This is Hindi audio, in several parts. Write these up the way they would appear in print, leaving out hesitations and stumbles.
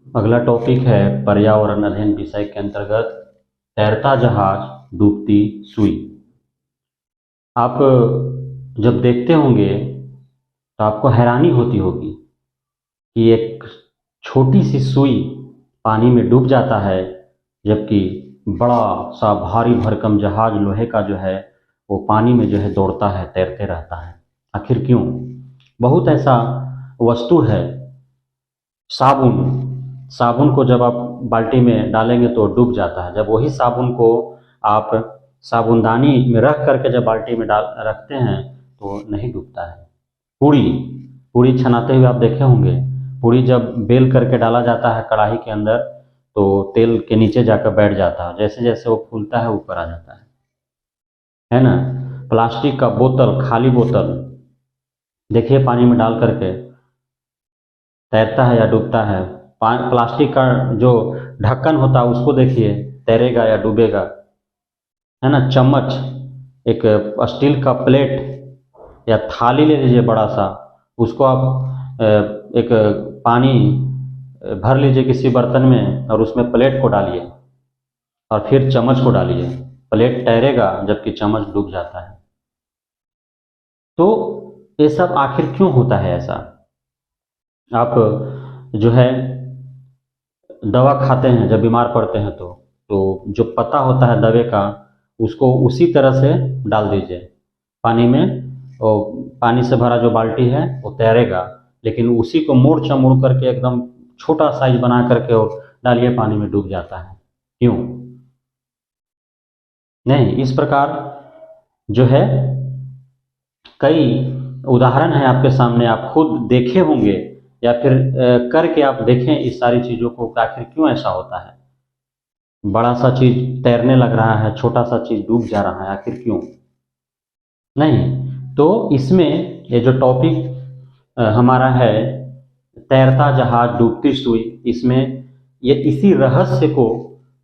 अगला टॉपिक है पर्यावरण अध्ययन विषय के अंतर्गत तैरता जहाज डूबती सुई। आप जब देखते होंगे तो आपको हैरानी होती होगी कि एक छोटी सी सुई पानी में डूब जाता है, जबकि बड़ा सा भारी भरकम जहाज लोहे का जो है वो पानी में जो है दौड़ता है, तैरते रहता है। आखिर क्यों? बहुत ऐसा वस्तु है, साबुन। साबुन को जब आप बाल्टी में डालेंगे तो डूब जाता है। जब वही साबुन को आप साबुनदानी में रख करके जब बाल्टी में डाल रखते हैं तो नहीं डूबता है। पूड़ी पूड़ी छनाते हुए आप देखे होंगे, पूड़ी जब बेल करके डाला जाता है कढ़ाई के अंदर तो तेल के नीचे जाकर बैठ जाता है, जैसे जैसे वो फूलता है ऊपर आ जाता है ना। प्लास्टिक का बोतल, खाली बोतल देखिए पानी में डाल करके तैरता है या डूबता है। प्लास्टिक का जो ढक्कन होता है उसको देखिए, तैरेगा या डूबेगा, है ना। चम्मच, एक स्टील का प्लेट या थाली ले लीजिए बड़ा सा, उसको आप एक पानी भर लीजिए किसी बर्तन में और उसमें प्लेट को डालिए और फिर चम्मच को डालिए। प्लेट तैरेगा जबकि चम्मच डूब जाता है। तो ये सब आखिर क्यों होता है ऐसा? आप जो है दवा खाते हैं जब बीमार पड़ते हैं तो जो पत्ता होता है दवे का उसको उसी तरह से डाल दीजिए पानी में, और पानी से भरा जो बाल्टी है वो तैरेगा, लेकिन उसी को मोड़ चमोड़ करके एकदम छोटा साइज बना करके और डालिए पानी में डूब जाता है। क्यों? नहीं, इस प्रकार जो है कई उदाहरण है आपके सामने, आप खुद देखे होंगे या फिर करके आप देखें इस सारी चीज़ों को, आखिर क्यों ऐसा होता है। बड़ा सा चीज तैरने लग रहा है, छोटा सा चीज डूब जा रहा है, आखिर क्यों? नहीं, तो इसमें ये जो टॉपिक हमारा है तैरता जहाज डूबती सुई, इसमें ये इसी रहस्य को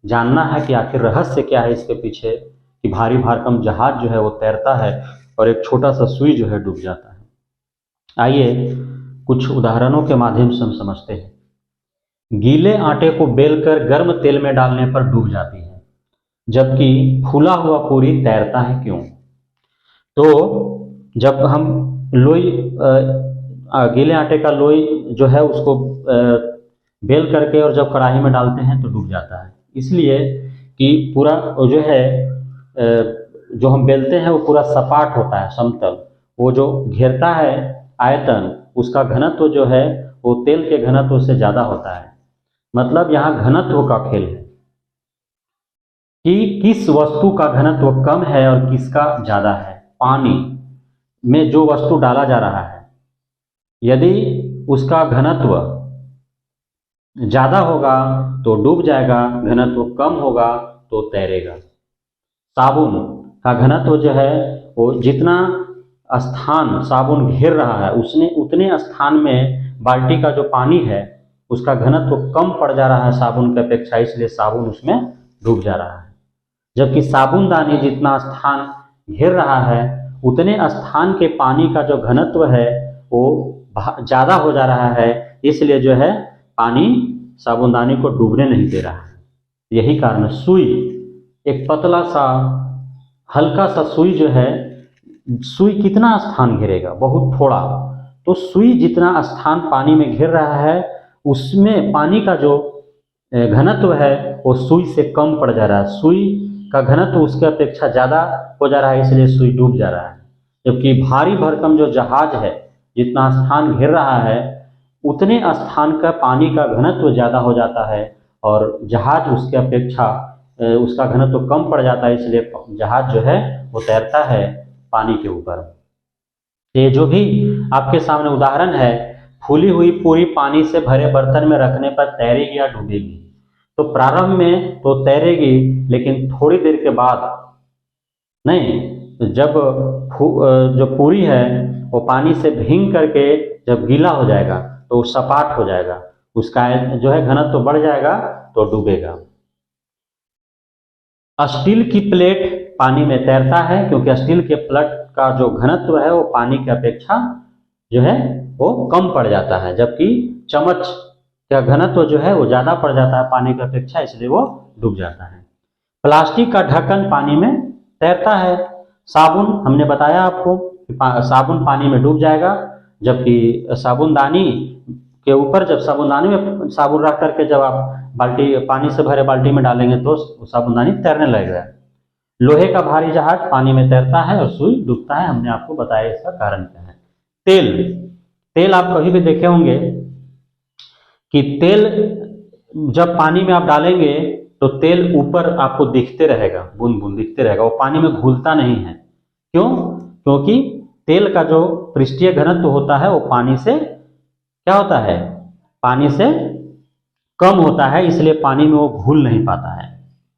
जानना है कि आखिर रहस्य क्या है इसके पीछे, कि भारी भरकम जहाज जो है वो तैरता है और एक छोटा सा सुई जो है डूब जाता है। आइए कुछ उदाहरणों के माध्यम से हम समझते हैं। गीले आटे को बेलकर गर्म तेल में डालने पर डूब जाती है, जबकि फूला हुआ पूरी तैरता है, क्यों? तो जब हम लोई गीले आटे का लोई जो है उसको बेल करके और जब कढ़ाई में डालते हैं तो डूब जाता है, इसलिए कि पूरा जो है जो हम बेलते हैं वो पूरा सपाट होता है, समतल। वो जो घेरता है आयतन, उसका घनत्व जो है वो तेल के घनत्व से ज़्यादा होता है। मतलब यहाँ घनत्व का खेल है कि किस वस्तु का घनत्व कम है और किसका ज़्यादा है। पानी में जो वस्तु डाला जा रहा है, यदि उसका घनत्व ज़्यादा होगा तो डूब जाएगा, घनत्व कम होगा तो तैरेगा। साबुन का घनत्व जो है वो जितना स्थान साबुन घेर रहा है उतने स्थान में बाल्टी का जो पानी है उसका घनत्व कम पड़ जा रहा है साबुन की अपेक्षा, इसलिए साबुन उसमें डूब जा रहा है। जबकि साबुनदानी जितना स्थान घेर रहा है उतने स्थान के पानी का जो घनत्व है वो ज़्यादा हो जा रहा है, इसलिए जो है पानी साबुनदानी को डूबने नहीं दे रहा है। यही कारण सुई, एक पतला सा हल्का सा सुई जो है, सुई कितना स्थान घेरेगा? बहुत थोड़ा। तो सुई जितना स्थान पानी में घेर रहा है उसमें पानी का जो घनत्व है वो सुई से कम पड़ जा रहा है, सुई का घनत्व उसके अपेक्षा ज़्यादा हो जा रहा है, इसलिए सुई डूब जा रहा है। जबकि भारी भरकम जो जहाज है जितना स्थान घेर रहा है उतने स्थान का पानी का घनत्व ज़्यादा हो जाता है और जहाज उसके अपेक्षा उसका घनत्व कम पड़ जाता है, इसलिए जहाज जो है वो तैरता है पानी के ऊपर। ये जो भी आपके सामने उदाहरण है, फूली हुई पूरी पानी से भरे बर्तन में रखने पर तैरेगी या डूबेगी? तो प्रारंभ में तो तैरेगी, लेकिन थोड़ी देर के बाद नहीं, जब जो पूरी है वो पानी से भीग करके जब गीला हो जाएगा तो वो सपाट हो जाएगा, उसका जो है घनत्व तो बढ़ जाएगा तो डूबेगा। स्टील की प्लेट पानी में तैरता है क्योंकि स्टील के प्लेट का जो घनत्व है वो पानी की अपेक्षा जो है वो कम पड़ जाता है, जबकि चम्मच क्या घनत्व जो है वो ज़्यादा पड़ जाता है पानी की अपेक्षा, इसलिए वो डूब जाता है। प्लास्टिक का ढक्कन पानी में तैरता है। साबुन हमने बताया आपको कि साबुन पानी में डूब जाएगा, जबकि साबुनदानी के ऊपर जब साबुनदानी में साबुन रख करके जब आप बाल्टी पानी से भरे बाल्टी में डालेंगे तो साबुनदानी तैरने लगेगा। लोहे का भारी जहाज पानी में तैरता है और सुई डूबता है। हमने आपको बताया इसका कारण क्या है। तेल, तेल आप कभी भी देखे होंगे कि तेल जब पानी में आप डालेंगे तो तेल ऊपर आपको दिखते रहेगा, बूंद बूंद दिखते रहेगा, वो पानी में घुलता नहीं है। क्यों? क्योंकि तेल का जो पृष्ठीय घनत्व होता है वो पानी से क्या होता है, पानी से कम होता है, इसलिए पानी में वो घुल नहीं पाता है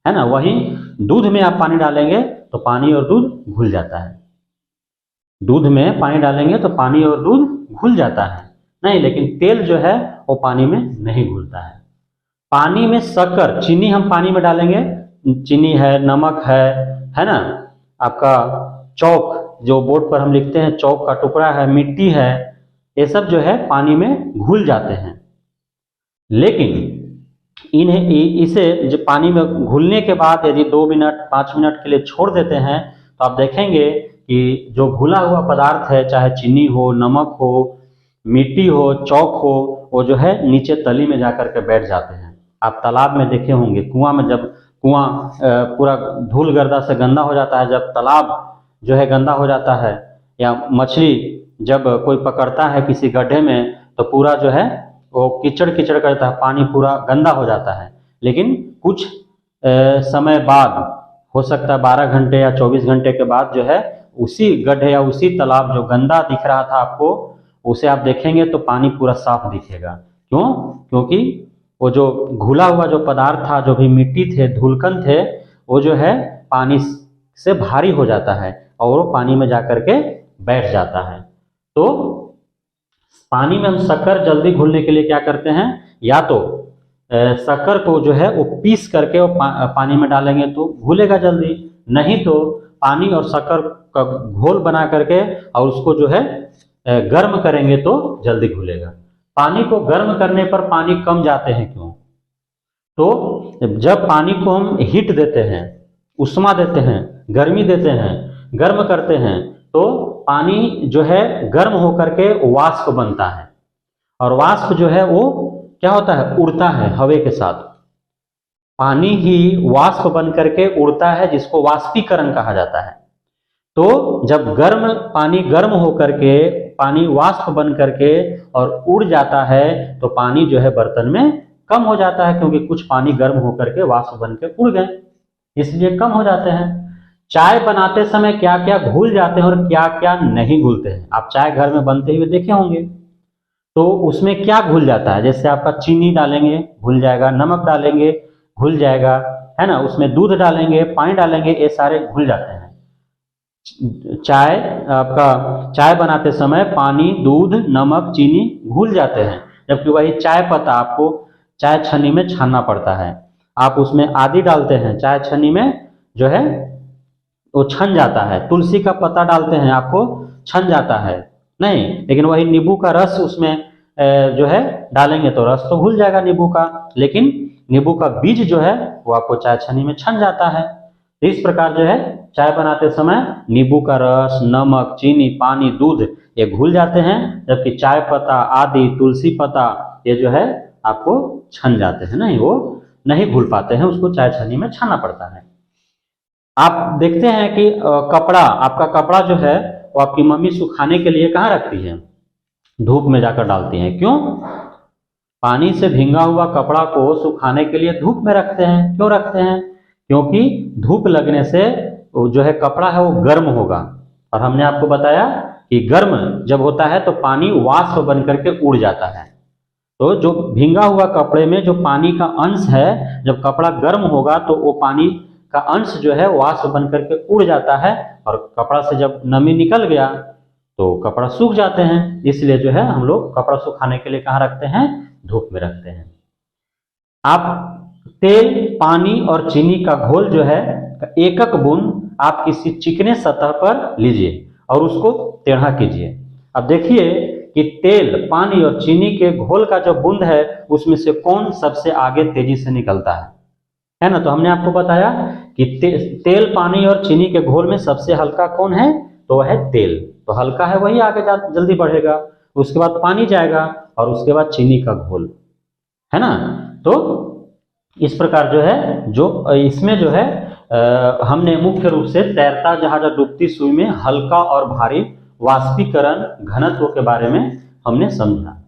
ना। वहीं दूध में आप पानी डालेंगे तो पानी और दूध घुल जाता है। दूध में पानी डालेंगे तो पानी और दूध घुल जाता है नहीं, लेकिन तेल जो है वो पानी में नहीं घुलता है। पानी में शक्कर, चीनी हम पानी में डालेंगे, चीनी है, नमक है ना, आपका चौक जो बोर्ड पर हम लिखते हैं चौक का टुकड़ा है, मिट्टी है, ये सब जो है पानी में घुल जाते हैं। लेकिन इन्हें इसे जो पानी में घुलने के बाद यदि 2 मिनट 5 मिनट के लिए छोड़ देते हैं तो आप देखेंगे कि जो घुला हुआ पदार्थ है, चाहे चीनी हो, नमक हो, मिट्टी हो, चौक हो, वो जो है नीचे तली में जाकर के बैठ जाते हैं। आप तालाब में देखे होंगे, कुआं में जब कुआं पूरा धूल गर्दा से गंदा हो जाता है, जब तालाब जो है गंदा हो जाता है, या मछली जब कोई पकड़ता है किसी गड्ढे में तो पूरा जो है वो कीचड़ कीचड़ करता है, पानी पूरा गंदा हो जाता है। लेकिन कुछ समय बाद, हो सकता है 12 घंटे या 24 घंटे के बाद जो है उसी गड्ढे या उसी तालाब जो गंदा दिख रहा था आपको, उसे आप देखेंगे तो पानी पूरा साफ दिखेगा। क्यों? क्योंकि वो जो घुला हुआ जो पदार्थ था, जो भी मिट्टी थे, धूलकण थे, वो जो है पानी से भारी हो जाता है और वो पानी में जाकर के बैठ जाता है। तो पानी में हम शक्कर जल्दी घुलने के लिए क्या करते हैं, या तो शक्कर को जो है वो पीस करके वो पानी में डालेंगे तो घुलेगा जल्दी, नहीं तो पानी और शक्कर का घोल बना करके और उसको जो है गर्म करेंगे तो जल्दी घुलेगा। पानी को गर्म करने पर पानी कम जाते हैं, क्यों? तो जब पानी को हम हीट देते हैं, उष्मा देते हैं, गर्मी देते हैं, गर्म करते हैं, तो पानी जो है गर्म होकर के वाष्प बनता है, और वाष्प जो है वो क्या होता है, उड़ता है हवा के साथ। पानी ही वाष्प बन करके उड़ता है, जिसको वाष्पीकरण कहा जाता है। तो जब पानी गर्म होकर के, पानी वाष्प बन करके और उड़ जाता है तो पानी जो है बर्तन में कम हो जाता है, क्योंकि कुछ पानी गर्म होकर के वाष्प बन के उड़ गए, इसलिए कम हो जाते हैं। चाय बनाते समय क्या क्या घुल जाते हैं और क्या क्या नहीं घुलते हैं, आप चाय घर में बनते हुए देखे होंगे, तो उसमें क्या घुल जाता है। जैसे आपका चीनी डालेंगे घुल जाएगा, नमक डालेंगे घुल जाएगा, है ना, उसमें दूध डालेंगे, पानी डालेंगे, ये सारे घुल जाते हैं। चाय बनाते समय पानी, दूध, नमक, चीनी घुल जाते हैं, जबकि वही चाय पत्ता आपको चाय छन्नी में छानना पड़ता है। आप उसमें आदि डालते हैं, चाय छन्नी में जो है वो छन जाता है। तुलसी का पत्ता डालते हैं, आपको छन जाता है नहीं, लेकिन वही नींबू का रस उसमें जो है डालेंगे तो रस तो घुल जाएगा नींबू का, लेकिन नींबू का बीज जो है वो आपको चाय छन्नी में छन जाता है। तो इस प्रकार जो है चाय बनाते समय नींबू का रस, नमक, चीनी, पानी, दूध ये घुल जाते हैं, जबकि चाय पत्ता, आदि, तुलसी पत्ता ये जो है आपको छन जाते हैं, नहीं, वो नहीं घुल पाते हैं, उसको चाय छन्नी में छानना पड़ता है। आप देखते हैं कि कपड़ा, आपका कपड़ा जो है वो आपकी मम्मी सुखाने के लिए कहाँ रखती है, धूप में जाकर डालती हैं। क्यों? पानी से भींगा हुआ कपड़ा को सुखाने के लिए धूप में रखते हैं। क्यों रखते हैं? क्योंकि धूप लगने से जो है कपड़ा है वो गर्म होगा, और हमने आपको बताया कि गर्म जब होता है तो पानी वाष्प बन करके उड़ जाता है। तो जो भींगा हुआ कपड़े में जो पानी का अंश है, जब कपड़ा गर्म होगा तो वो पानी का अंश जो है वाष्प बन करके उड़ जाता है, और कपड़ा से जब नमी निकल गया तो कपड़ा सूख जाते हैं। इसलिए जो है हम लोग कपड़ा सुखाने के लिए कहाँ रखते हैं, धूप में रखते हैं। आप तेल, पानी और चीनी का घोल जो है एक एक बूंद आप किसी चिकने सतह पर लीजिए और उसको टेढ़ा कीजिए। अब देखिए कि तेल, पानी और चीनी के घोल का जो बूंद है उसमें से कौन सबसे आगे तेजी से निकलता है ना। तो हमने आपको बताया कि तेल, पानी और चीनी के घोल में सबसे हल्का कौन है, तो वह है तेल। तो हल्का है वही आगे जल्दी बढ़ेगा, उसके बाद पानी जाएगा और उसके बाद चीनी का घोल, है ना। तो इस प्रकार जो है, जो इसमें जो है हमने मुख्य रूप से तैरता जहाज और डूबती सुई में हल्का और भारी वाष्पीकरण घनत्व के बारे में हमने समझा।